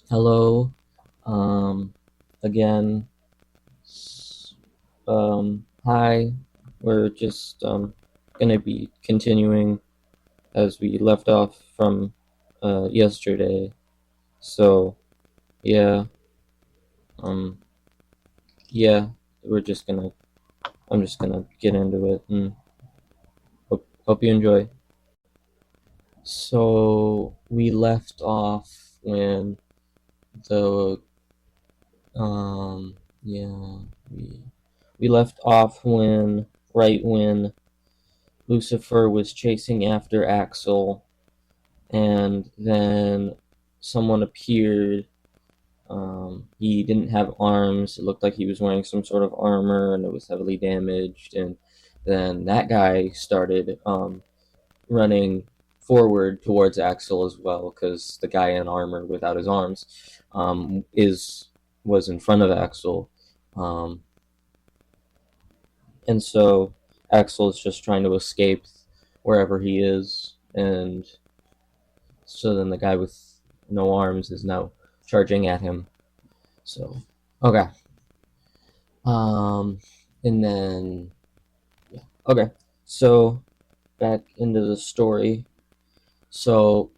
Hello, um, again. Hi. We're just gonna be continuing as we left off from yesterday. So yeah, um, yeah, we're just gonna. I'm just gonna get into it and hope you enjoy. So we left off when the yeah we left off when right when Lucifer was chasing after Axel, and then someone appeared. He didn't have arms. It looked like he was wearing some sort of armor, and it was heavily damaged. And then that guy started running forward towards Axel as well, because the guy in armor without his arms is was in front of Axel. Um, and so Axel is just trying to escape wherever he is, and so then the guy with no arms is now charging at him. So okay, um, and then yeah, okay. So back into the story. So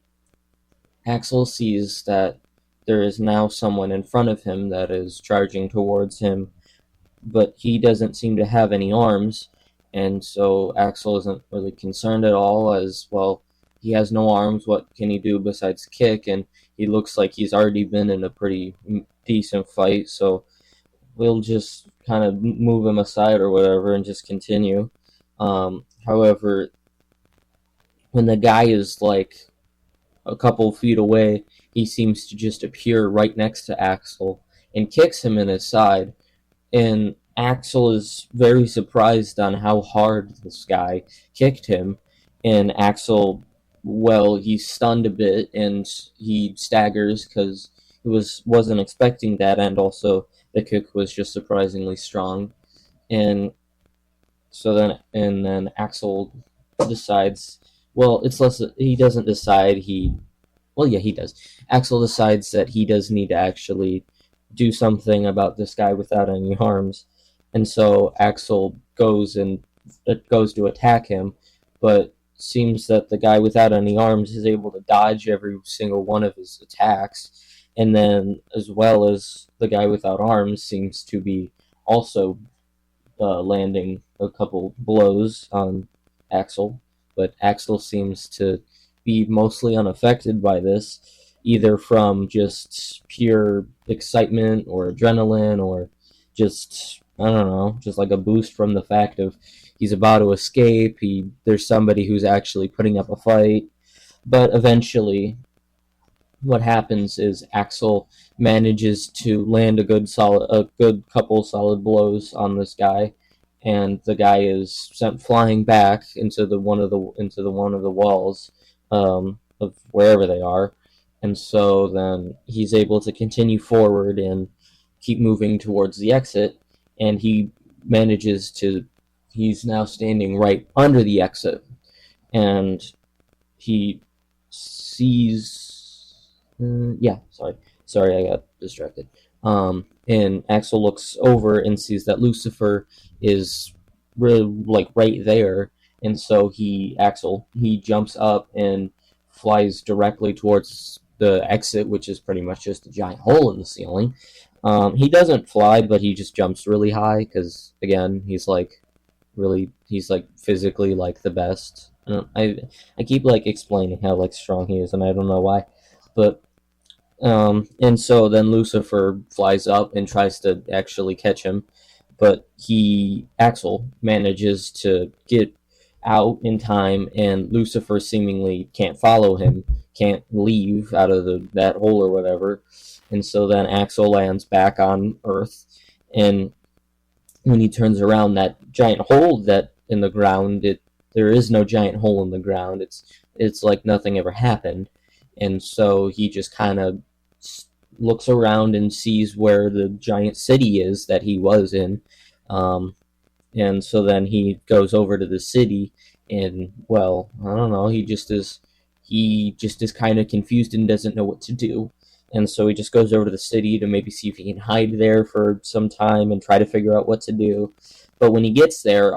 Axel sees that there is now someone in front of him that is charging towards him, but he doesn't seem to have any arms, and so Axel isn't really concerned at all. As well, he has no arms. What can he do besides kick? And he looks like he's already been in a pretty decent fight, so we'll just kind of move him aside or whatever and just continue. However, when the guy is like a couple feet away, he seems to just appear right next to Axel and kicks him in his side, and Axel is very surprised on how hard this guy kicked him. And Axel, well, he's stunned a bit and he staggers because he wasn't expecting that, and also the kick was just surprisingly strong. And then Axel decides. Well, it's less. He doesn't decide. Well, yeah, he does. Axel decides that he does need to actually do something about this guy without any harms, and so Axel goes to attack him, but seems that the guy without any arms is able to dodge every single one of his attacks, and then as well as the guy without arms seems to be also landing a couple blows on Axel, but Axel seems to be mostly unaffected by this, either from just pure excitement or adrenaline, or just I don't know, just like a boost from the fact of he's about to escape. There's somebody who's actually putting up a fight, but eventually what happens is Axel manages to land a good couple solid blows on this guy, and the guy is sent flying back into the one of the walls of wherever they are, and so then he's able to continue forward and keep moving towards the exit, and manages to he's now standing right under the exit, and he sees. Yeah, sorry, I got distracted. And Axel looks over and sees that Lucifer is really like right there, and so he jumps up and flies directly towards the exit, which is pretty much just a giant hole in the ceiling. He doesn't fly, but he just jumps really high because again, he's like physically like the best. I keep like explaining how like strong he is, and I don't know why, but and so then Lucifer flies up and tries to actually catch him, but Axel manages to get out in time, and Lucifer seemingly can't follow him, can't leave out of that hole or whatever, and so then Axel lands back on Earth, and when he turns around, that giant hole that in the ground, it there is no giant hole in the ground. It's like nothing ever happened, and so he just kind of looks around and sees where the giant city is that he was in, um, and so then he goes over to the city, and well, I don't know, he just is kind of confused and doesn't know what to do. And so he just goes over to the city to maybe see if he can hide there for some time and try to figure out what to do. But when he gets there,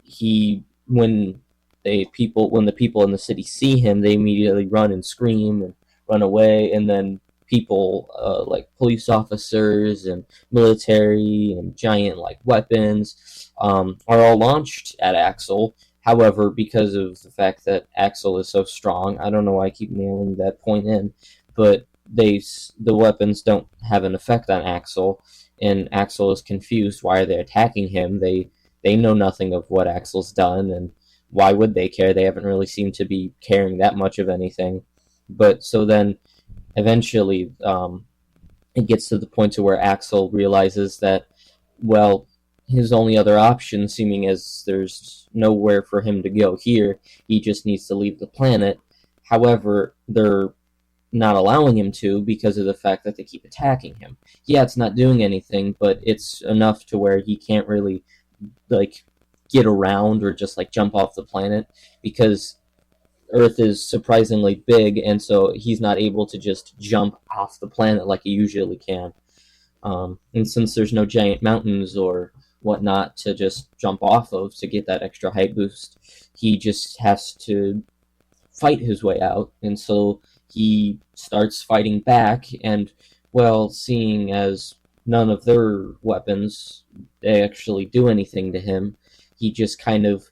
he when when the people in the city see him, they immediately run and scream and run away, and then people like police officers and military and giant like weapons are all launched at Axel. However, because of the fact that Axel is so strong, I don't know why I keep nailing that point in, but the weapons don't have an effect on Axel, and Axel is confused. Why are they attacking him? They know nothing of what Axel's done, and why would they care? They haven't really seemed to be caring that much of anything. But so then eventually it gets to the point to where Axel realizes that, well, his only other option, seeming as there's nowhere for him to go here, he just needs to leave the planet. However, they're not allowing him to because of the fact that they keep attacking him. Yeah, it's not doing anything, but it's enough to where he can't really like get around or just like jump off the planet, because Earth is surprisingly big, and so he's not able to just jump off the planet like he usually can. And since there's no giant mountains or whatnot to just jump off of to get that extra height boost, he just has to fight his way out. And so he starts fighting back, and, well, seeing as none of their weapons they actually do anything to him, he just kind of,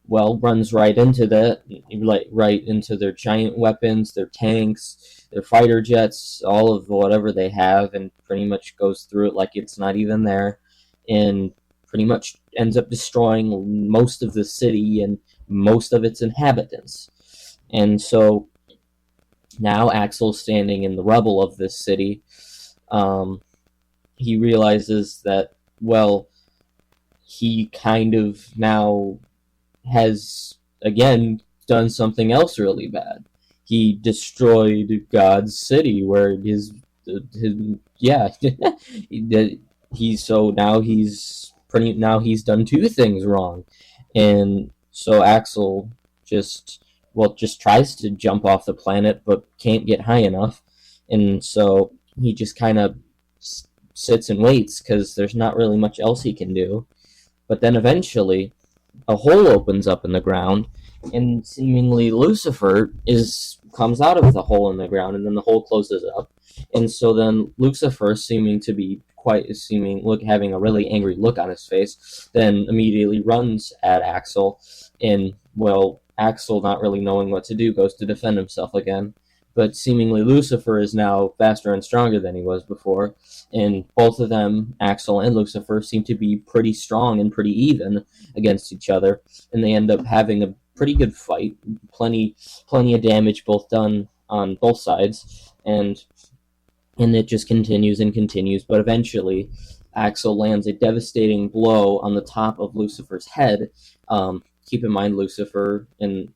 well, runs right into that, like right into their giant weapons, their tanks, their fighter jets, all of whatever they have, and pretty much goes through it like it's not even there, and pretty much ends up destroying most of the city and most of its inhabitants. And so now Axel's standing in the rubble of this city. He realizes that, well, he kind of now has again done something else really bad. He destroyed God's city, where his yeah, he's so now he's done two things wrong, and so Axel just tries to jump off the planet but can't get high enough, and so he just kind of sits and waits because there's not really much else he can do. But then eventually a hole opens up in the ground, and seemingly Lucifer is comes out of the hole in the ground, and then the hole closes up, and so then Lucifer, seeming to be having a really angry look on his face, then immediately runs at Axel, and, well, Axel, not really knowing what to do, goes to defend himself again. But seemingly Lucifer is now faster and stronger than he was before, and both of them, Axel and Lucifer, seem to be pretty strong and pretty even against each other, and they end up having a pretty good fight, plenty of damage both done on both sides, and it just continues and continues. But eventually Axel lands a devastating blow on the top of Lucifer's head. Keep in mind, Lucifer in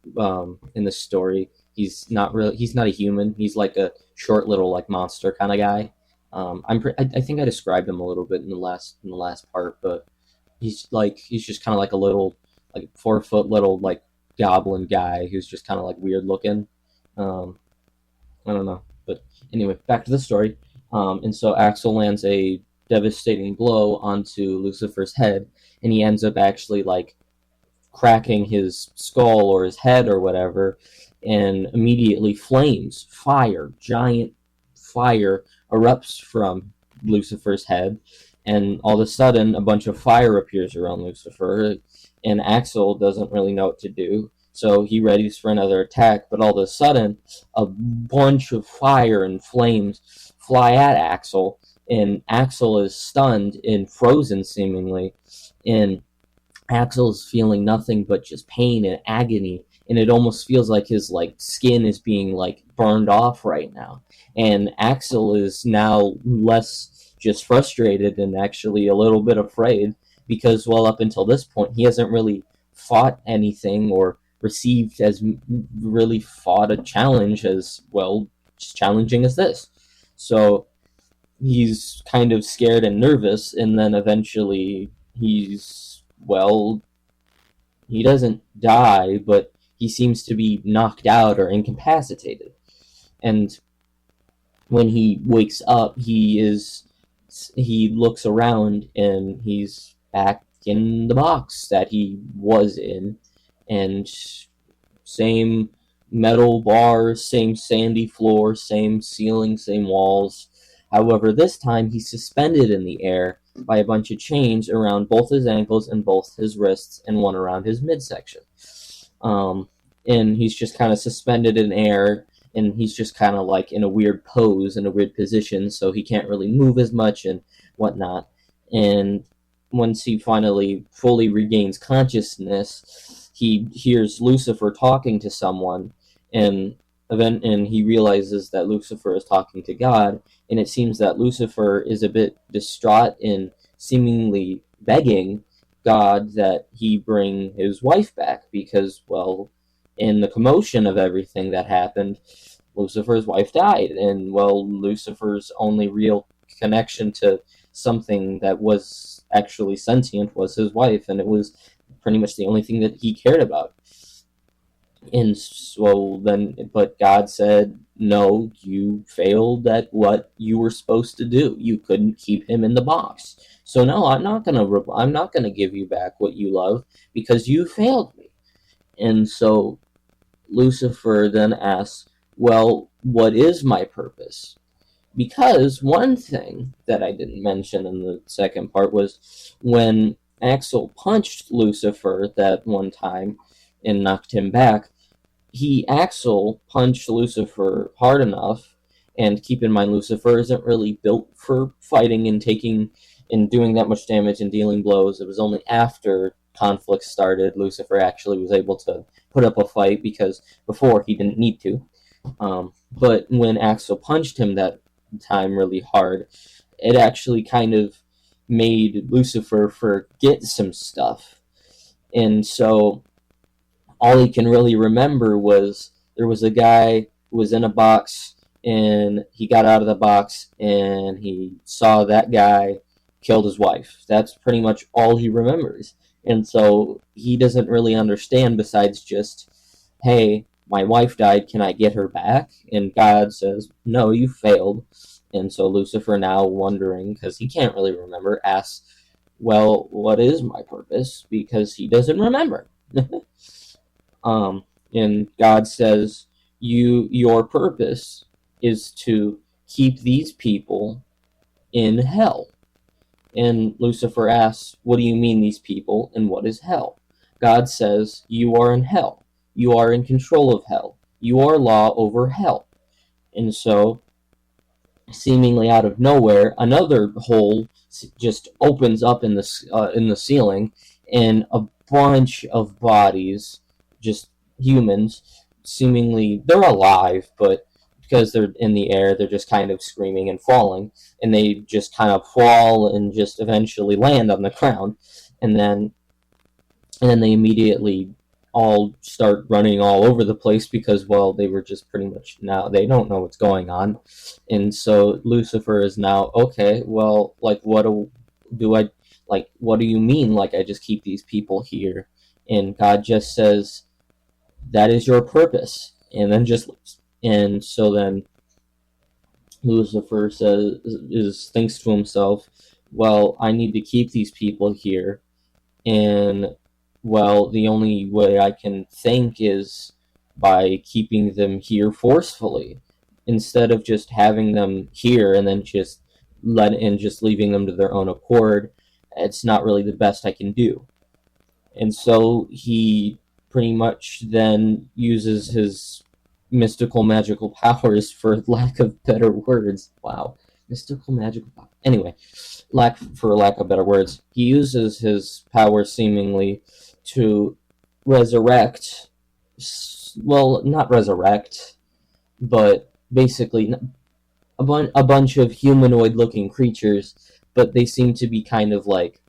this story, he's not a human. He's like a short little like monster kind of guy. I think I described him a little bit in the last part, but he's just kind of like a little, like, 4 foot little like goblin guy who's just kind of like weird looking. I don't know, but anyway, back to the story. And so Axel lands a devastating blow onto Lucifer's head, and he ends up actually like cracking his skull or his head or whatever, and immediately giant fire erupts from Lucifer's head, and all of a sudden a bunch of fire appears around Lucifer, and Axel doesn't really know what to do, so he readies for another attack, but all of a sudden a bunch of fire and flames fly at Axel, and Axel is stunned and frozen seemingly, and Axel's feeling nothing but just pain and agony, and it almost feels like his like skin is being like burned off right now. And Axel is now less just frustrated and actually a little bit afraid, because, well, up until this point he hasn't really fought anything or really fought a challenge as well, just challenging as this. So he's kind of scared and nervous, and then eventually he doesn't die, but he seems to be knocked out or incapacitated. And when he wakes up, he looks around and he's back in the box that he was in, and same metal bars, same sandy floor, same ceiling, same walls. However, this time he's suspended in the air by a bunch of chains around both his ankles and both his wrists, and one around his midsection. Um, and he's just kind of suspended in air, and he's just kind of like in a weird pose, in a weird position, so he can't really move as much and whatnot. And once he finally fully regains consciousness, he hears Lucifer talking to someone, and and he realizes that Lucifer is talking to God, and it seems that Lucifer is a bit distraught and seemingly begging God that he bring his wife back because, well, in the commotion of everything that happened, Lucifer's wife died, and, well, Lucifer's only real connection to something that was actually sentient was his wife, and it was pretty much the only thing that he cared about. And so then, but God said, no, you failed at what you were supposed to do. You couldn't keep him in the box. So no, I'm not gonna give you back what you love because you failed me. And so Lucifer then asks, well, what is my purpose? Because one thing that I didn't mention in the second part was when Axel punched Lucifer that one time and knocked him back, Axel punched Lucifer hard enough, and keep in mind Lucifer isn't really built for fighting and taking and doing that much damage and dealing blows. It was only after conflict started Lucifer actually was able to put up a fight, because before he didn't need to. But when Axel punched him that time really hard, it actually kind of made Lucifer forget some stuff. And so all he can really remember was there was a guy who was in a box, and he got out of the box and he saw that guy killed his wife. That's pretty much all he remembers. And so he doesn't really understand besides just, hey, my wife died, can I get her back? And God says, no, you failed. And so Lucifer, now wondering, because he can't really remember, asks, well, what is my purpose? Because he doesn't remember. And God says, your purpose is to keep these people in hell. And Lucifer asks, what do you mean, these people, and what is hell? God says, you are in hell. You are in control of hell. You are law over hell. And so, seemingly out of nowhere, another hole just opens up in the ceiling, and a bunch of bodies, just humans, seemingly they're alive, but because they're in the air, they're just kind of screaming and falling, and they just kind of fall and just eventually land on the ground, and then they immediately all start running all over the place because, well, they were just pretty much, now they don't know what's going on. And so Lucifer is now, okay, well, like, what do you mean, like, I just keep these people here? And God just says, that is your purpose, and then just leaves. And so then Lucifer thinks to himself, well, I need to keep these people here, and, well, the only way I can think is by keeping them here forcefully, instead of just having them here and then just leaving them to their own accord. It's not really the best I can do. And so he pretty much then uses his mystical magical powers, for lack of better words. Wow. Mystical magical power. Anyway, for lack of better words, he uses his power seemingly to resurrect, well, not resurrect, but basically a bunch of humanoid looking creatures, but they seem to be kind of like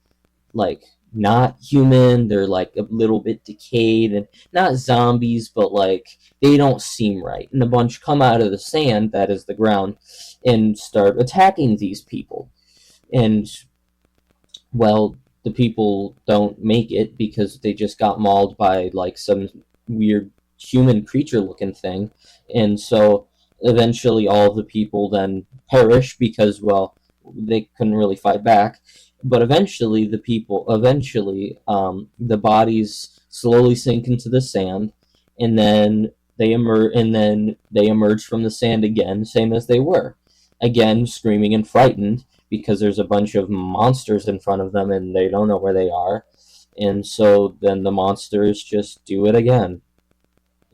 not human. They're like a little bit decayed, and not zombies, but like they don't seem right. And a bunch come out of the sand, that is the ground, and start attacking these people. And, well, the people don't make it because they just got mauled by like some weird human creature looking thing. And so eventually all of the people then perish because, well, they couldn't really fight back. But eventually the bodies slowly sink into the sand, and then they emerge from the sand again, same as they were, again screaming and frightened because there's a bunch of monsters in front of them and they don't know where they are. And so then the monsters just do it again,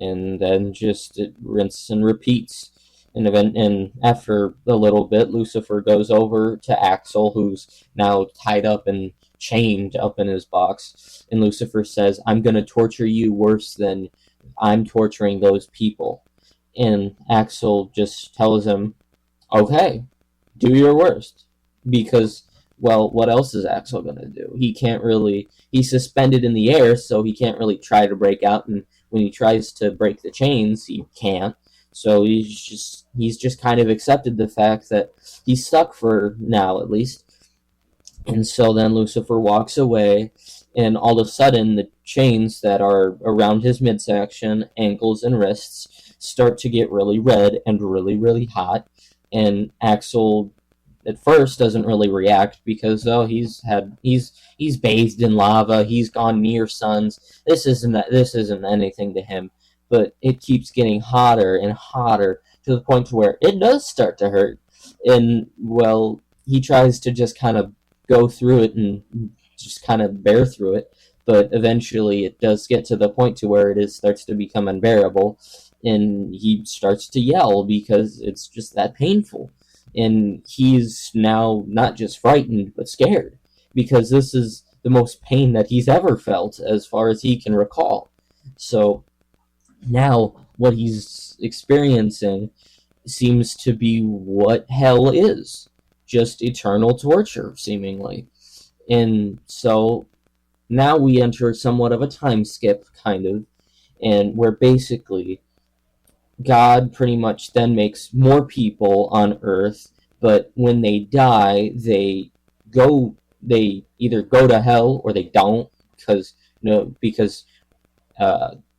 and then just it rinses and repeats. And after a little bit, Lucifer goes over to Axel, who's now tied up and chained up in his box. And Lucifer says, "I'm going to torture you worse than I'm torturing those people." And Axel just tells him, "Okay, do your worst." Because, well, what else is Axel going to do? He can't really. He's suspended in the air, so he can't really try to break out. And when he tries to break the chains, he can't. So he's just kind of accepted the fact that he's stuck for now, at least. And so then Lucifer walks away, and all of a sudden, the chains that are around his midsection, ankles, and wrists start to get really red and really, really hot. And Axel, at first, doesn't really react because, oh, he's bathed in lava, he's gone near suns. This isn't anything to him. But it keeps getting hotter and hotter to the point to where it does start to hurt. And, well, he tries to just kind of go through it and just kind of bear through it, but eventually it does get to the point to where starts to become unbearable, and he starts to yell because it's just that painful. And he's now not just frightened but scared, because this is the most pain that he's ever felt as far as he can recall. So now what he's experiencing seems to be what hell is, just eternal torture, seemingly. And so now we enter somewhat of a time skip, kind of, and where basically God pretty much then makes more people on Earth, but when they die, they either go to hell or they don't, because because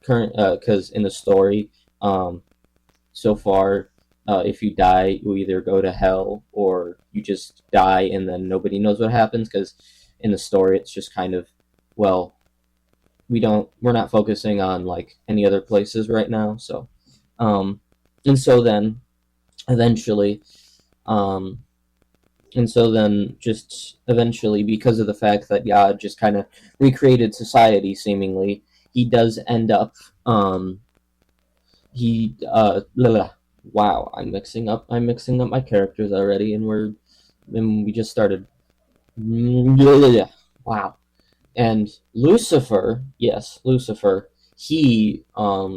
current because in the story, so far, if you die, you either go to hell or you just die, and then nobody knows what happens. Because in the story, it's just kind of, well, we're not focusing on like any other places right now. So, um, and so then eventually, um, just eventually, because of the fact that God just kind of recreated society, seemingly, he does end up, he wow, I'm mixing up my characters already, and we just started. Wow. And Lucifer, yes, Lucifer, he,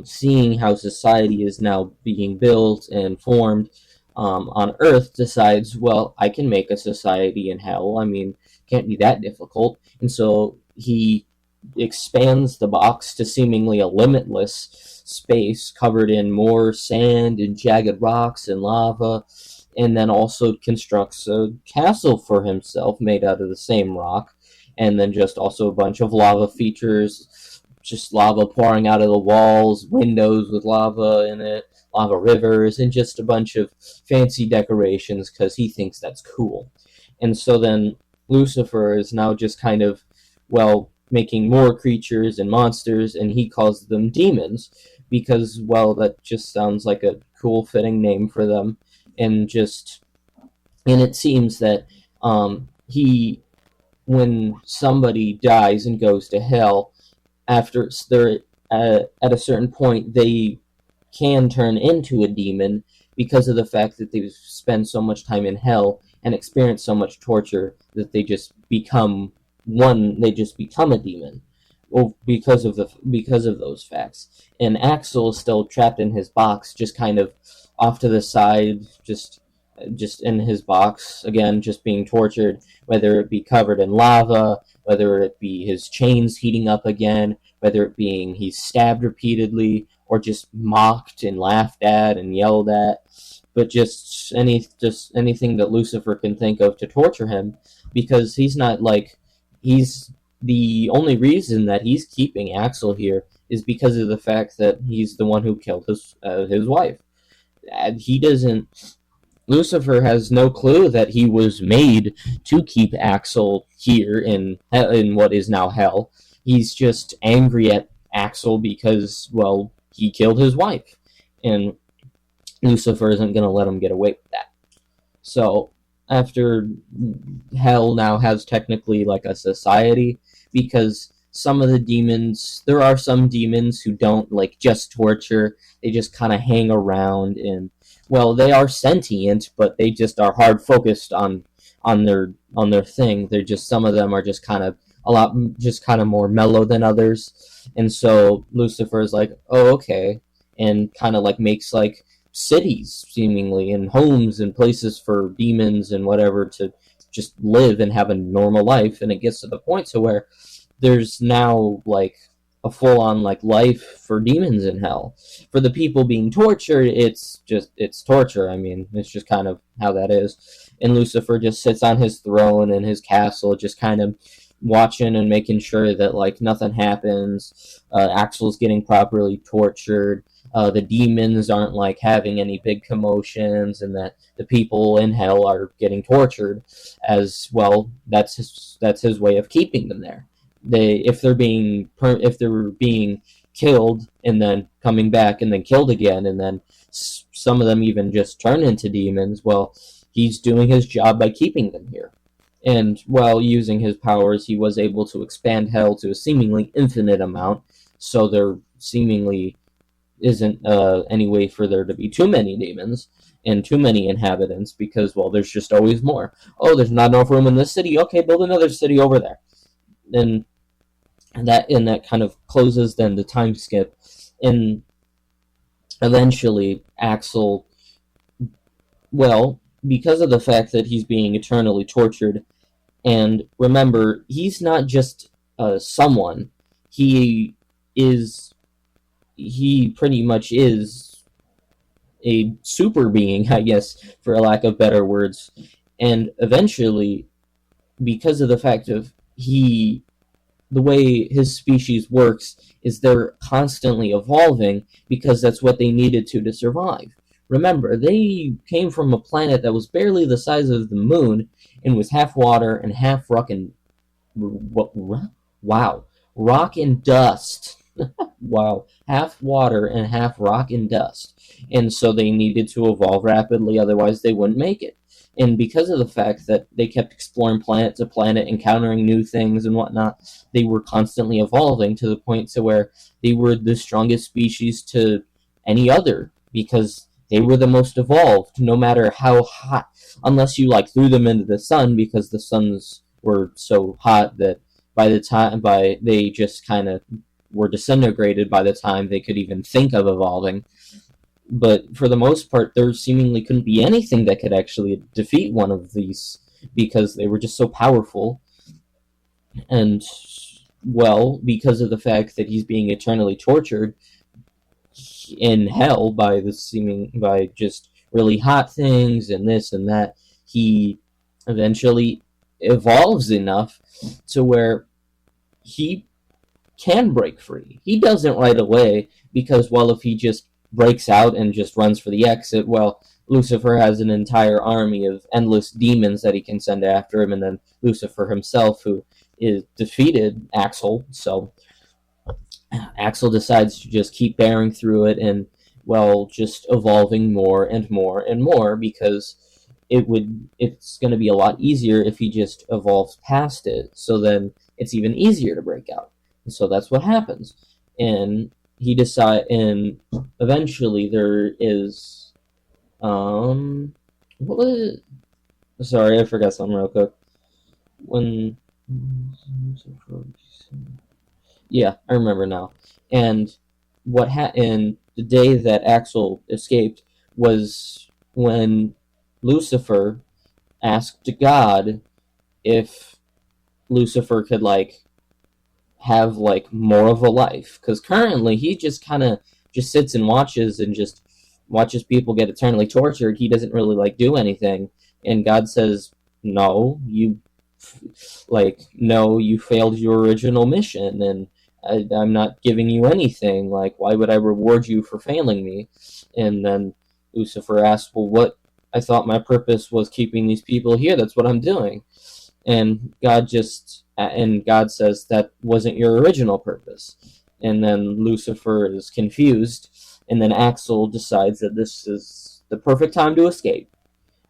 seeing how society is now being built and formed, on Earth, decides, well, I can make a society in hell. I mean, can't be that difficult. And so he expands the box to seemingly a limitless space covered in more sand and jagged rocks and lava, and then also constructs a castle for himself made out of the same rock, and then just also a bunch of lava features, just lava pouring out of the walls, windows with lava in it, lava rivers, and just a bunch of fancy decorations because he thinks that's cool. And so then Lucifer is now just kind of, well, making more creatures and monsters, and he calls them demons because, well, that just sounds like a cool fitting name for them. And it seems that, he when somebody dies and goes to hell, after they're at a certain point, they can turn into a demon because of the fact that they've spent so much time in hell and experienced so much torture that they just become a demon. Well, because of those facts. And Axel is still trapped in his box, just kind of off to the side, just in his box again, just being tortured, whether it be covered in lava, whether it be his chains heating up again, whether it being he's stabbed repeatedly, or just mocked and laughed at and yelled at, but just anything that Lucifer can think of to torture him, because he's not like he's the only reason that he's keeping Axel here is because of the fact that he's the one who killed his wife. he doesn't. Lucifer has no clue that he was made to keep Axel here in what is now hell. He's just angry at Axel because, well, he killed his wife, and Lucifer isn't going to let him get away with that. So after hell now has technically like a society, because some of the demons, there are some demons who don't like just torture, they just kind of hang around, and well, they are sentient, but they just are hard focused on their thing. They're just, some of them are just kind of a lot, just kind of more mellow than others. And so Lucifer is like, oh, okay, and kind of like makes like cities seemingly, and homes and places for demons and whatever to just live and have a normal life. And it gets to the point to where there's now like a full-on like life for demons in hell. For the people being tortured, it's torture. I mean, it's just kind of how that is. And Lucifer just sits on his throne in his castle, just kind of watching and making sure that like nothing happens. Axel's getting properly tortured. The demons aren't like having any big commotions, and that the people in hell are getting tortured as well. That's his way of keeping them there. If they're being killed and then coming back and then killed again, and then some of them even just turn into demons, well, he's doing his job by keeping them here. And while using his powers, he was able to expand hell to a seemingly infinite amount, so there seemingly isn't any way for there to be too many demons and too many inhabitants, because, well, there's just always more. Oh, there's not enough room in this city. Okay, build another city over there. And that kind of closes then the time skip. And eventually Axel, well, because of the fact that he's being eternally tortured, and remember, he's not just someone. He pretty much is a super being, I guess, for a lack of better words. And eventually, because of the fact of the way his species works is they're constantly evolving, because that's what they needed to survive. Remember, they came from a planet that was barely the size of the moon and was half water and half rock and rock and dust. Wow, half water and half rock and dust. And so they needed to evolve rapidly, otherwise they wouldn't make it. And because of the fact that they kept exploring planet to planet, encountering new things and whatnot, they were constantly evolving to the point to where they were the strongest species to any other, because they were the most evolved, no matter how hot, unless you like threw them into the sun, because the suns were so hot that they just kind of were disintegrated by the time they could even think of evolving. But for the most part, there seemingly couldn't be anything that could actually defeat one of these, because they were just so powerful. And, well, because of the fact that he's being eternally tortured in hell by just really hot things and this and that, he eventually evolves enough to where he can break free. He doesn't right away, because, well, if he just breaks out and just runs for the exit, well, Lucifer has an entire army of endless demons that he can send after him, and then Lucifer himself, who is defeated Axel. So Axel decides to just keep bearing through it, and, well, just evolving more and more and more, because it's going to be a lot easier if he just evolves past it, so then it's even easier to break out. And so that's what happens. And and eventually there is, what was it? Sorry, I forgot something real quick. Yeah, I remember now. And and the day that Axel escaped was when Lucifer asked God if Lucifer could have more of a life, because currently he just kind of just sits and just watches people get eternally tortured. He doesn't really do anything, and God says, no, you failed your original mission, and I'm not giving you anything. Why would I reward you for failing me? And then Lucifer asks, well, what? I thought my purpose was keeping these people here. That's what I'm doing. And God says that wasn't your original purpose. And then Lucifer is confused, and then Axel decides that this is the perfect time to escape.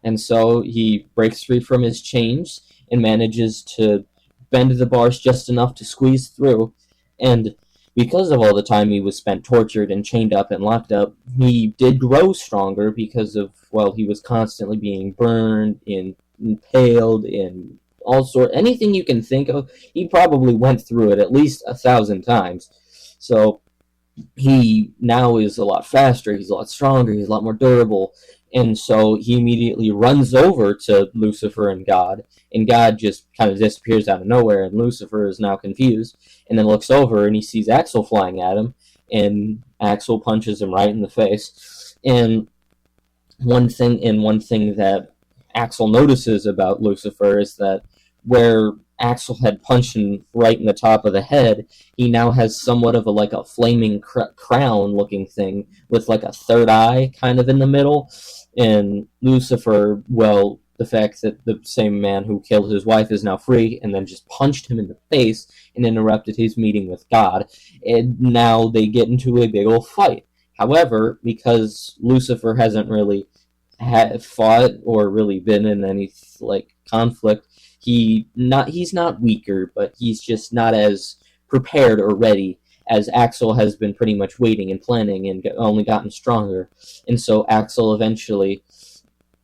And so he breaks free from his chains and manages to bend the bars just enough to squeeze through. And because of all the time he was spent tortured and chained up and locked up, he did grow stronger because of, well, he was constantly being burned and impaled and all sort, anything you can think of. He probably went through it at least 1,000 times. So he now is a lot faster, he's a lot stronger, he's a lot more durable. And so he immediately runs over to Lucifer and God just kind of disappears out of nowhere, and Lucifer is now confused, and then looks over and he sees Axel flying at him, and Axel punches him right in the face. And one thing that Axel notices about Lucifer is that where Axel had punched him right in the top of the head, he now has somewhat of a flaming crown looking thing with like a third eye kind of in the middle. And Lucifer, well, the fact that the same man who killed his wife is now free and then just punched him in the face and interrupted his meeting with God, and now they get into a big old fight. However, because Lucifer hasn't really fought or really been in any conflict, he's not weaker, but he's just not as prepared or ready, as Axel has been pretty much waiting and planning and only gotten stronger. And so Axel eventually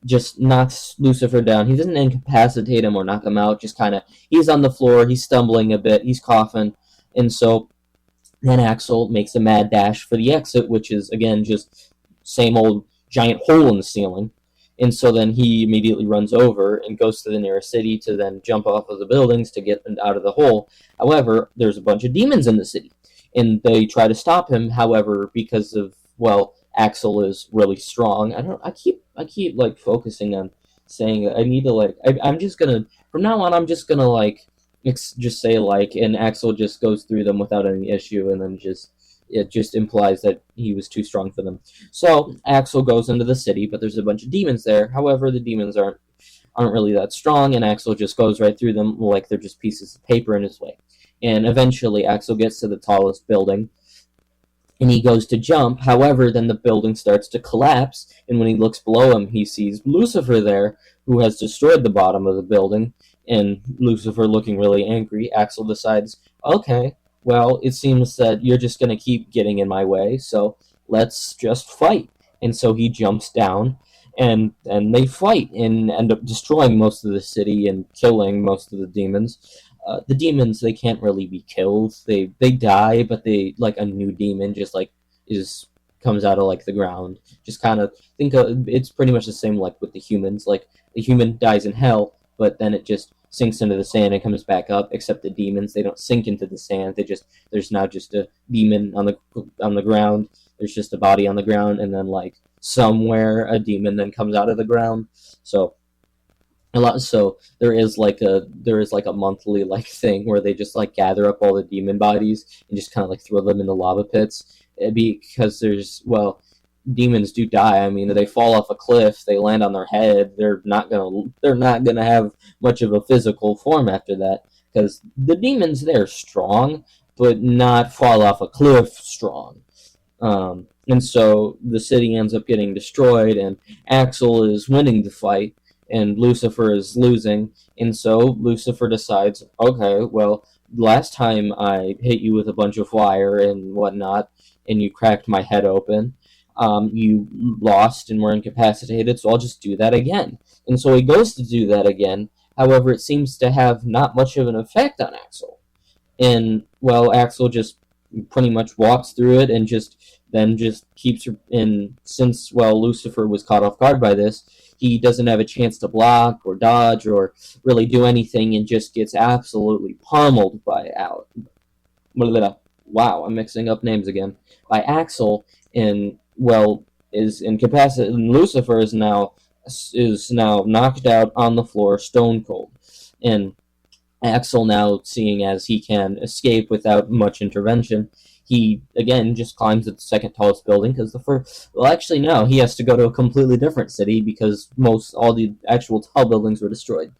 just knocks Lucifer down. He doesn't incapacitate him or knock him out, just kind of, he's on the floor, he's stumbling a bit, he's coughing. And so then Axel makes a mad dash for the exit, which is, again, just same old giant hole in the ceiling. And so then he immediately runs over and goes to the nearest city to then jump off of the buildings to get out of the hole. However, there's a bunch of demons in the city, and they try to stop him. However, because of, well, Axel is really strong. I keep focusing on saying that I need to I'm just gonna, from now on, I'm just gonna just say and Axel just goes through them without any issue, and then it just implies that he was too strong for them. So Axel goes into the city, but there's a bunch of demons there. However, the demons aren't really that strong, and Axel just goes right through them like they're just pieces of paper in his way. And eventually Axel gets to the tallest building, and he goes to jump. However, then the building starts to collapse, and when he looks below him, he sees Lucifer there, who has destroyed the bottom of the building. And Lucifer, looking really angry, Axel decides, okay, well, it seems that you're just going to keep getting in my way, so let's just fight. And so he jumps down, and they fight and end up destroying most of the city and killing most of the demons. The demons, they can't really be killed. They die, but they, a new demon just comes out of the ground. Just kind of think of, it's pretty much the same with the humans. The human dies in hell, but then it just sinks into the sand and comes back up. Except the demons, they don't sink into the sand. There's now just a demon on the ground. There's just a body on the ground, and then somewhere a demon then comes out of the ground. So there is a monthly thing where they just gather up all the demon bodies and just kind of throw them in the lava pits, because demons do die. I mean, they fall off a cliff, they land on their head. They're not gonna have much of a physical form after that, because the demons, they're strong, but not fall off a cliff strong. And so the city ends up getting destroyed, and Axel is winning the fight, and Lucifer is losing. And so Lucifer decides, okay, well, last time I hit you with a bunch of wire and whatnot, and you cracked my head open, you lost and were incapacitated, so I'll just do that again. And so he goes to do that again. However, it seems to have not much of an effect on Axel. And, well, Axel just pretty much walks through it and just keeps in. Since, well, Lucifer was caught off guard by this, he doesn't have a chance to block or dodge or really do anything, and just gets absolutely pummeled by wow, I'm mixing up names again. By Axel, and, well, is incapacitated, and Lucifer is now knocked out on the floor, stone cold. And Axel, now seeing as he can escape without much intervention, he again just climbs at the second tallest building because the first. Well, actually, no, he has to go to a completely different city because all the actual tall buildings were destroyed,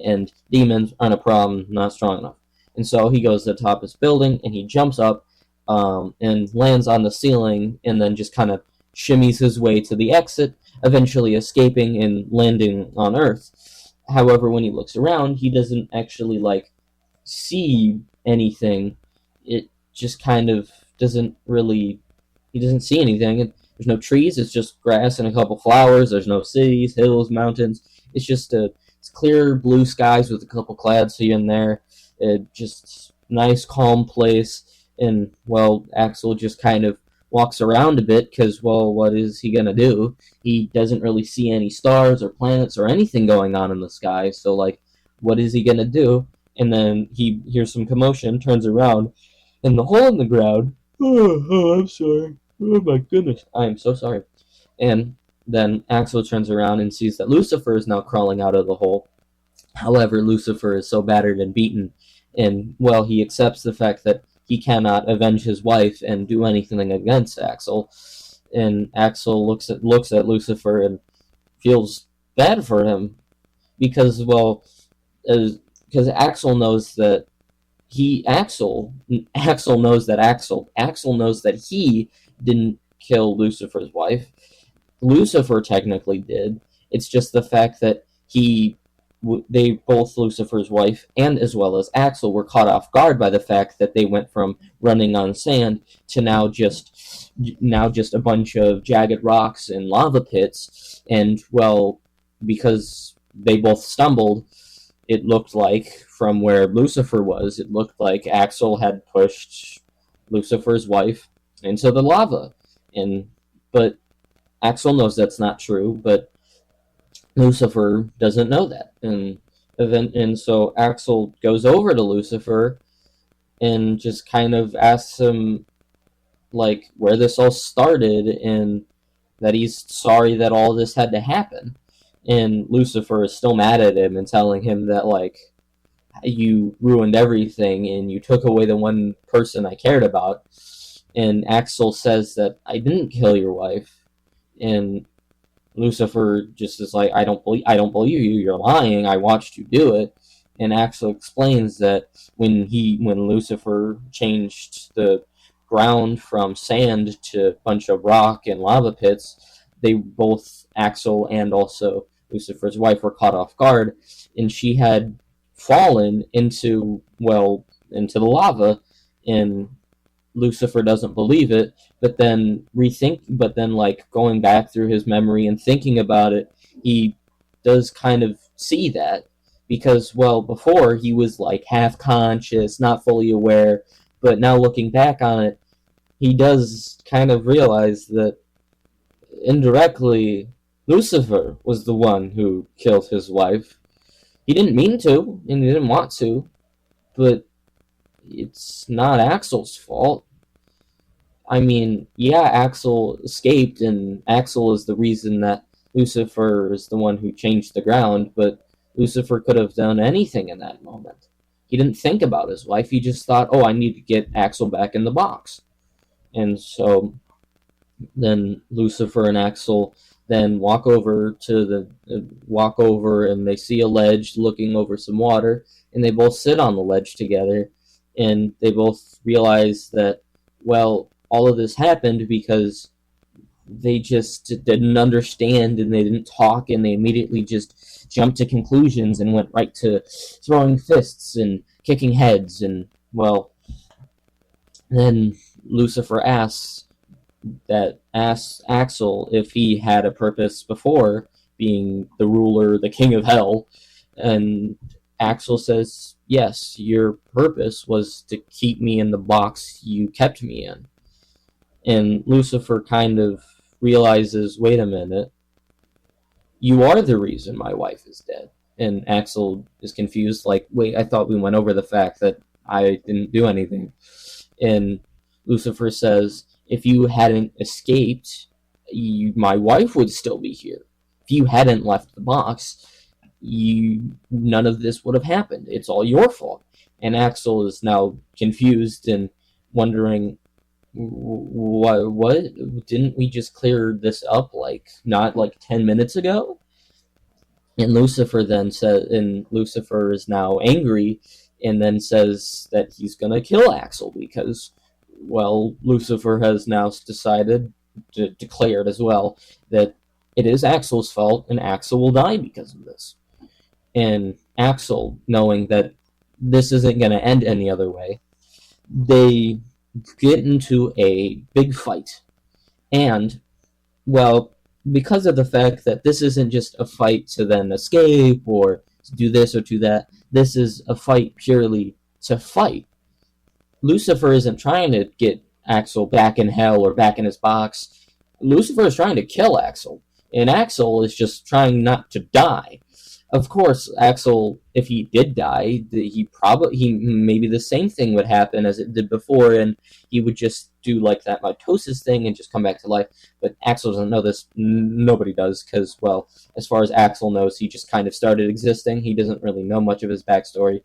and demons aren't a problem, not strong enough. And so he goes to the top of his building and he jumps up, and lands on the ceiling, and then just kind of shimmies his way to the exit, eventually escaping and landing on Earth. However, when he looks around, he doesn't actually see anything. It just kind of doesn't really. He doesn't see anything. There's no trees. It's just grass and a couple flowers. There's no cities, hills, mountains. It's just it's clear blue skies with a couple clouds here and there. Just nice, calm place. And well, Axel just kind of walks around a bit because, well, what is he gonna do? He doesn't really see any stars or planets or anything going on in the sky. So what is he gonna do? And then he hears some commotion, turns around, and the hole in the ground. Oh, I'm sorry. Oh my goodness, I am so sorry. And then Axel turns around and sees that Lucifer is now crawling out of the hole. However, Lucifer is so battered and beaten, and well, he accepts the fact that he cannot avenge his wife and do anything against Axel. And Axel looks at Lucifer and feels bad for him because, well, because Axel knows that Axel knows that he didn't kill Lucifer's wife. Lucifer technically did. It's just the fact that they both, Lucifer's wife and as well as Axel, were caught off guard by the fact that they went from running on sand to now just a bunch of jagged rocks and lava pits. And well, because they both stumbled, it looked like from where Lucifer was, it looked like Axel had pushed Lucifer's wife into the lava. But Axel knows that's not true, but Lucifer doesn't know that. And so Axel goes over to Lucifer and just kind of asks him where this all started, and that he's sorry that all this had to happen. And Lucifer is still mad at him and telling him that you ruined everything and you took away the one person I cared about. And Axel says that I didn't kill your wife. And Lucifer just is like, I don't believe you. You're lying. I watched you do it. And Axel explains that when Lucifer changed the ground from sand to a bunch of rock and lava pits, they both, Axel and also Lucifer's wife, were caught off guard, and she had fallen into the lava, and Lucifer doesn't believe it, but then going back through his memory and thinking about it, he does kind of see that, because before he was half conscious, not fully aware, but now looking back on it, he does kind of realize that indirectly Lucifer was the one who killed his wife. He didn't mean to, and he didn't want to, but it's not Axel's fault. I mean, yeah, Axel escaped, and Axel is the reason that Lucifer is the one who changed the ground, but Lucifer could have done anything in that moment. He didn't think about his wife, he just thought, oh, I need to get Axel back in the box. And so then Lucifer and Axel then walk over and they see a ledge looking over some water, and they both sit on the ledge together, and they both realize that, all of this happened because they just didn't understand, and they didn't talk, and they immediately just jumped to conclusions and went right to throwing fists and kicking heads. And then Lucifer asks Axel if he had a purpose before being the ruler, the king of hell, and Axel says, yes, your purpose was to keep me in the box you kept me in. And Lucifer kind of realizes, wait a minute, you are the reason my wife is dead. And Axel is confused, wait, I thought we went over the fact that I didn't do anything. And Lucifer says, if you hadn't escaped, my wife would still be here. If you hadn't left the box, none of this would have happened. It's all your fault. And Axel is now confused and wondering, What? Didn't we just clear this up like not like 10 minutes ago? And Lucifer then said, and Lucifer is now angry, and then says that he's gonna kill Axel because, well, Lucifer has now decided, declared as well, that it is Axel's fault, and Axel will die because of this. And Axel, knowing that this isn't gonna end any other way, they get into a big fight, and well, because of the fact that this isn't just a fight to then escape or to do this or do that, this is a fight purely to fight. Lucifer isn't trying to get Axel back in hell or back in his box. Lucifer is trying to kill Axel, and Axel is just trying not to die. Of course, Axel, if he did die, he maybe the same thing would happen as it did before, and he would just do like that mitosis thing and just come back to life. But Axel doesn't know this. Nobody does, because, well, as far as Axel knows, he just kind of started existing. He doesn't really know much of his backstory,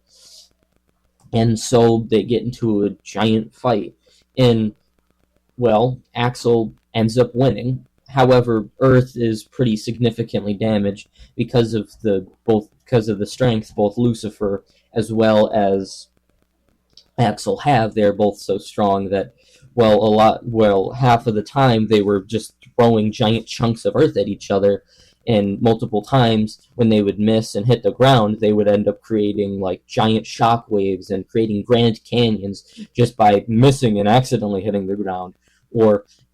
and so they get into a giant fight, and, well, Axel ends up winning. However, Earth is pretty significantly damaged because of the strength both Lucifer as well as Axel have. They're both so strong that, half of the time they were just throwing giant chunks of Earth at each other, and multiple times when they would miss and hit the ground, they would end up creating like giant shock waves and creating Grand Canyons just by missing and accidentally hitting the ground.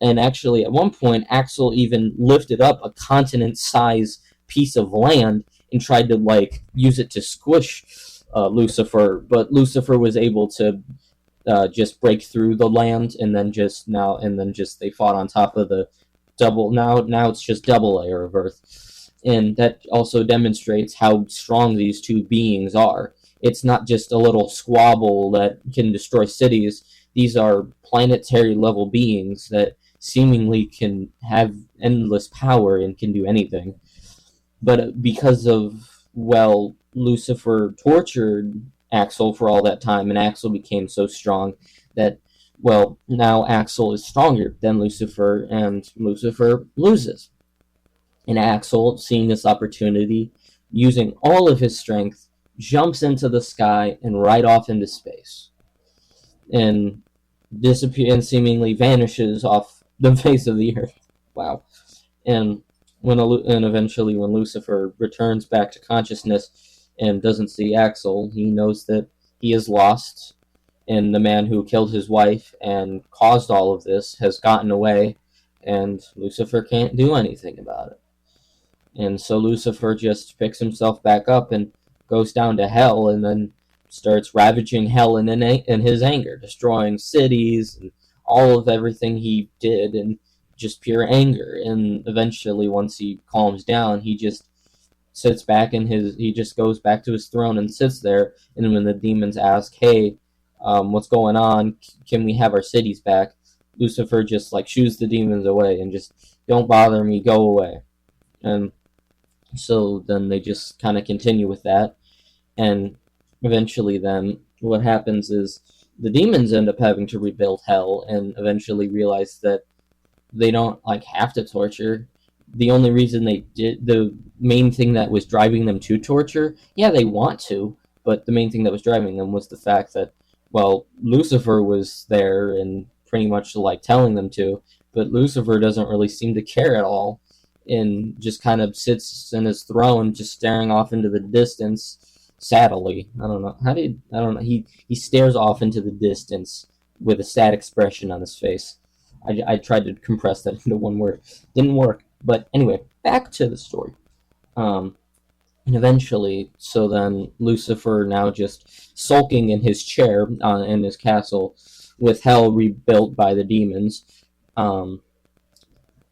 And actually, at one point, Axel even lifted up a continent-size piece of land and tried to like use it to squish Lucifer, but Lucifer was able to just break through the land, and then just they fought on top of the double. Now it's just double layer of Earth, and that also demonstrates how strong these two beings are. It's not just a little squabble that can destroy cities. These are planetary level beings that seemingly can have endless power and can do anything. But because of, well, Lucifer tortured Axel for all that time, and Axel became so strong that, well, now Axel is stronger than Lucifer, and Lucifer loses. And Axel, seeing this opportunity, using all of his strength, jumps into the sky and right off into space, and seemingly vanishes off the face of the earth. Wow. And eventually when Lucifer returns back to consciousness and doesn't see Axel, he knows that he is lost, and the man who killed his wife and caused all of this has gotten away, and Lucifer can't do anything about it. And so Lucifer just picks himself back up and goes down to hell, and then starts ravaging hell in his anger, destroying cities and all of everything he did in just pure anger. And eventually, once he calms down, he just sits back he just goes back to his throne and sits there. And when the demons ask, "Hey, what's going on? Can we have our cities back?" Lucifer just like shoos the demons away and just, "Don't bother me, go away." And so then they just kind of continue with that, and eventually then what happens is the demons end up having to rebuild hell, and eventually realize that they don't like have to torture. The only reason the main thing that was driving them to torture, yeah, they want to, but the main thing that was driving them was the fact that, well, Lucifer was there and pretty much like telling them to, but Lucifer doesn't really seem to care at all, and just kind of sits in his throne just staring off into the distance sadly. I don't know. He stares off into the distance with a sad expression on his face. I tried to compress that into one word. Didn't work. But anyway, back to the story. And eventually, so then Lucifer, now just sulking in his chair in his castle with hell rebuilt by the demons,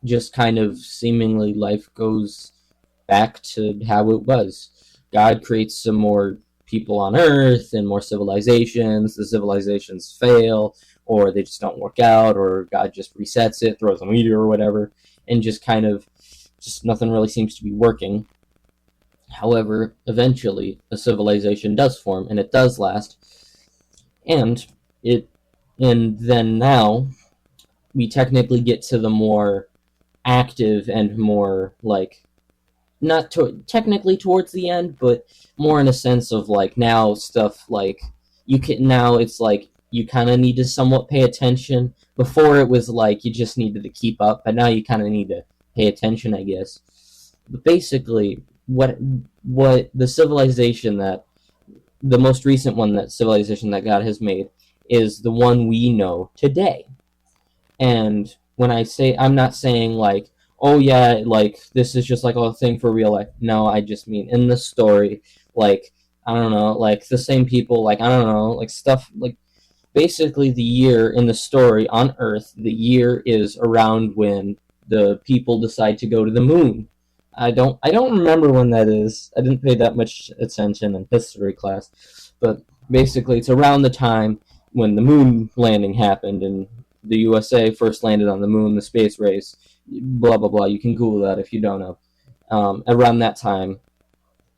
just kind of seemingly life goes back to how it was. God creates some more people on Earth and more civilizations. The civilizations fail, or they just don't work out, or God just resets it, throws a meteor or whatever, and just kind of nothing really seems to be working. However, eventually a civilization does form, and it does last, and then now we technically get to the more active and more like not technically towards the end, but more in a sense of like now stuff like you can now it's like you kind of need to somewhat pay attention. Before it was like you just needed to keep up, but now you kind of need to pay attention, I guess. But basically, what the civilization that the most recent one that civilization that God has made is the one we know today. And when I say, I'm not saying like, oh yeah, like this is just like a thing for real life. No, I just mean in the story, like I don't know, like the same people, like I don't know, like stuff like basically the year in the story on Earth, the year is around when the people decide to go to the moon. I don't remember when that is. I didn't pay that much attention in history class, but basically it's around the time when the moon landing happened and the USA first landed on the moon, the space race, blah blah blah. You can Google that if you don't know. Around that time,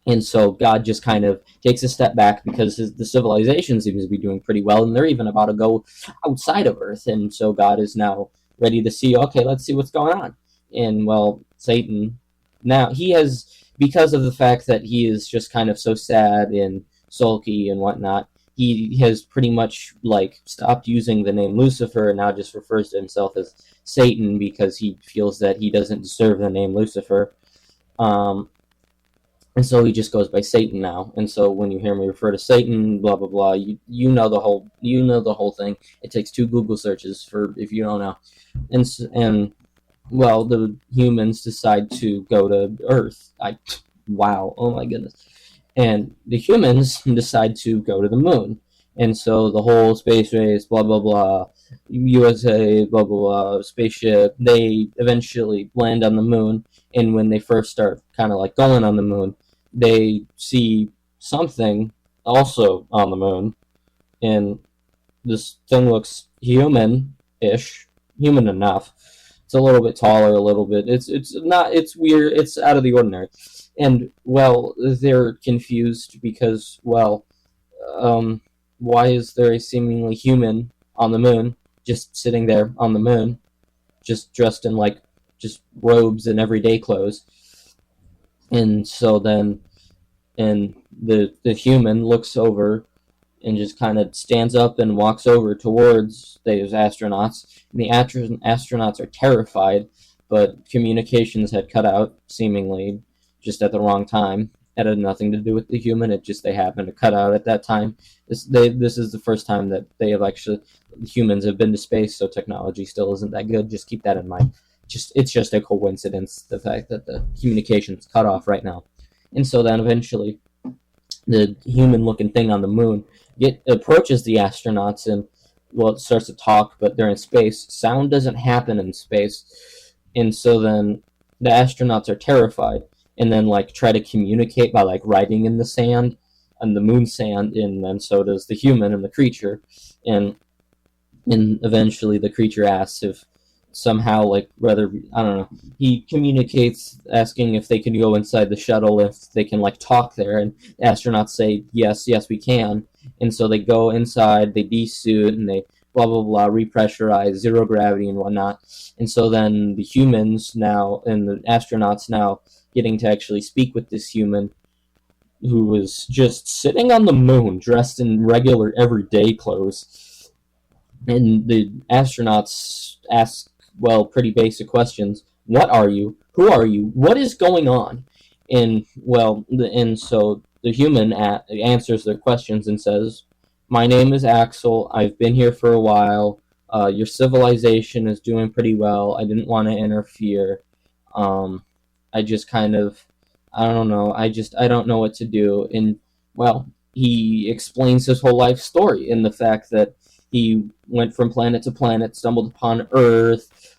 and so God just kind of takes a step back because the civilization seems to be doing pretty well, and they're even about to go outside of Earth. And so God is now ready to see, okay, let's see what's going on. And well, Satan, now he has, because of the fact that he is just kind of so sad and sulky and whatnot, he has pretty much like stopped using the name Lucifer and now just refers to himself as Satan because he feels that he doesn't deserve the name Lucifer. Um, and so he just goes by Satan now. And so when you hear me refer to Satan, blah blah blah, you know the whole thing. It takes 2 Google searches for if you don't know. And well, the humans decide to go to Earth. Wow, oh my goodness. And the humans decide to go to the moon. And so the whole space race, blah blah blah, USA, blah blah blah, spaceship, they eventually land on the moon. And when they first start kind of like going on the moon, they see something also on the moon, and this thing looks human-ish, human enough. It's a little bit taller, a little bit. It's not. It's weird. It's out of the ordinary, and well, they're confused because um, why is there a seemingly human on the moon, just sitting there on the moon, just dressed in like just robes and everyday clothes? And so then, and the human looks over and just kind of stands up and walks over towards those astronauts. And the astronauts are terrified, but communications had cut out, seemingly just at the wrong time. It had nothing to do with the human. It just they happened to cut out at that time. This is the first time that they have actually humans have been to space, so technology still isn't that good. Just keep that in mind. It's just a coincidence the fact that the communications cut off right now. And so then eventually the human looking thing on the moon approaches the astronauts, and well, it starts to talk, but they're in space. Sound doesn't happen in space. And so then the astronauts are terrified and then like try to communicate by like writing in the sand and the moon sand, and then so does the human and the creature. And eventually the creature asks if somehow like whether I don't know, he communicates asking if they can go inside the shuttle, if they can like talk there, and the astronauts say yes, yes we can. And so they go inside, they de-suit, and they blah blah blah, repressurize, zero gravity and whatnot. And so then the humans now and the astronauts now getting to actually speak with this human who was just sitting on the moon dressed in regular everyday clothes. And the astronauts ask, well, pretty basic questions. What are you? Who are you? What is going on? And well, and so the human answers their questions and says, "My name is Axel. I've been here for a while. Your civilization is doing pretty well. I didn't want to interfere. I just kind of, I don't know. I don't know what to do." And well, he explains his whole life story in the fact that he went from planet to planet, stumbled upon Earth,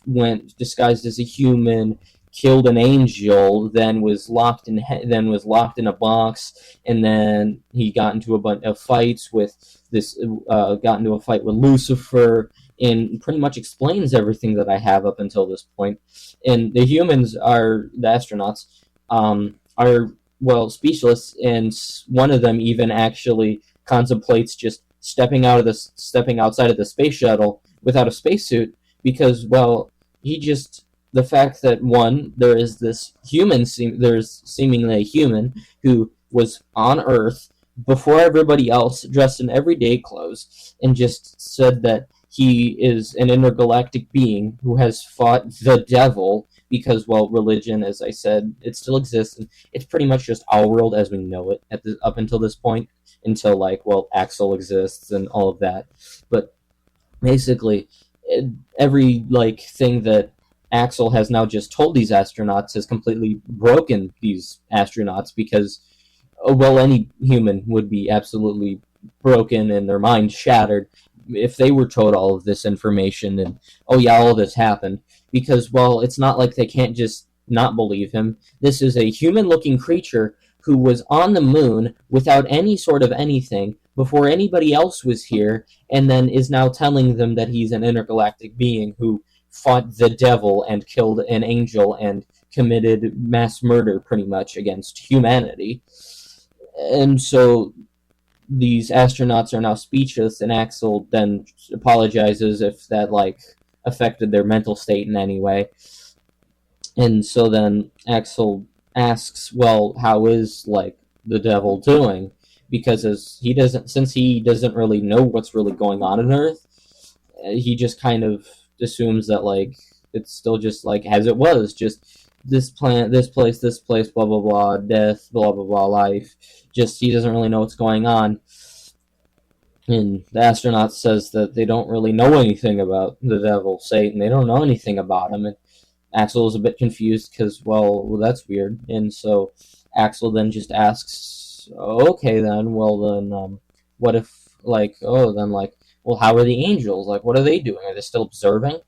went disguised as a human, killed an angel, then was locked in a box, and then he got into a bunch of fights with got into a fight with Lucifer, and pretty much explains everything that I have up until this point. And the humans the astronauts, are well speechless, and one of them even actually contemplates just stepping outside of the space shuttle without a spacesuit, because, well, he just, the fact that, one, there is this human, there's seemingly a human who was on Earth before everybody else, dressed in everyday clothes, and just said that he is an intergalactic being who has fought the devil because, well, religion, as I said, it still exists, and it's pretty much just our world as we know it up until this point, until, like, well, Axel exists and all of that. But basically, every, like, thing that Axel has now just told these astronauts has completely broken these astronauts, because, well, any human would be absolutely broken and their mind shattered if they were told all of this information and, oh yeah, all of this happened. Because, well, it's not like they can't just not believe him. This is a human looking creature who was on the moon without any sort of anything before anybody else was here, and then is now telling them that he's an intergalactic being who fought the devil and killed an angel and committed mass murder pretty much against humanity. And so these astronauts are now speechless, and Axel then apologizes if that, like, affected their mental state in any way. And so then Axel asks, well, how is, like, the devil doing? Because since he doesn't really know what's really going on Earth, he just kind of assumes that, like, it's still just like as it was, just this planet, this place, blah blah blah, death, blah blah blah, life. Just he doesn't really know what's going on. And the astronaut says that they don't really know anything about the devil, Satan. They don't know anything about him. And Axel is a bit confused because, well, that's weird. And so Axel then just asks, okay, then, well, then, what if, like, oh, then, like, well, how are the angels? Like, what are they doing? Are they still observing?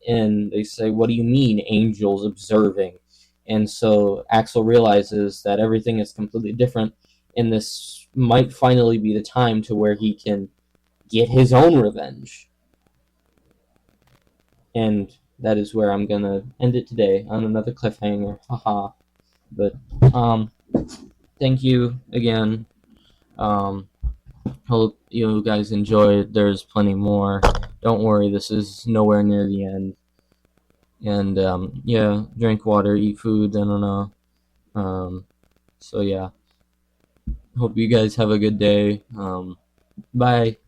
And they say, what do you mean, angels observing? And so Axel realizes that everything is completely different, and this might finally be the time to where he can get his own revenge. And that is where I'm gonna end it today, on another cliffhanger. Haha. But thank you again. Hope you guys enjoyed. There's plenty more. Don't worry, this is nowhere near the end. And yeah, drink water, eat food. I don't know. So yeah. Hope you guys have a good day. Bye.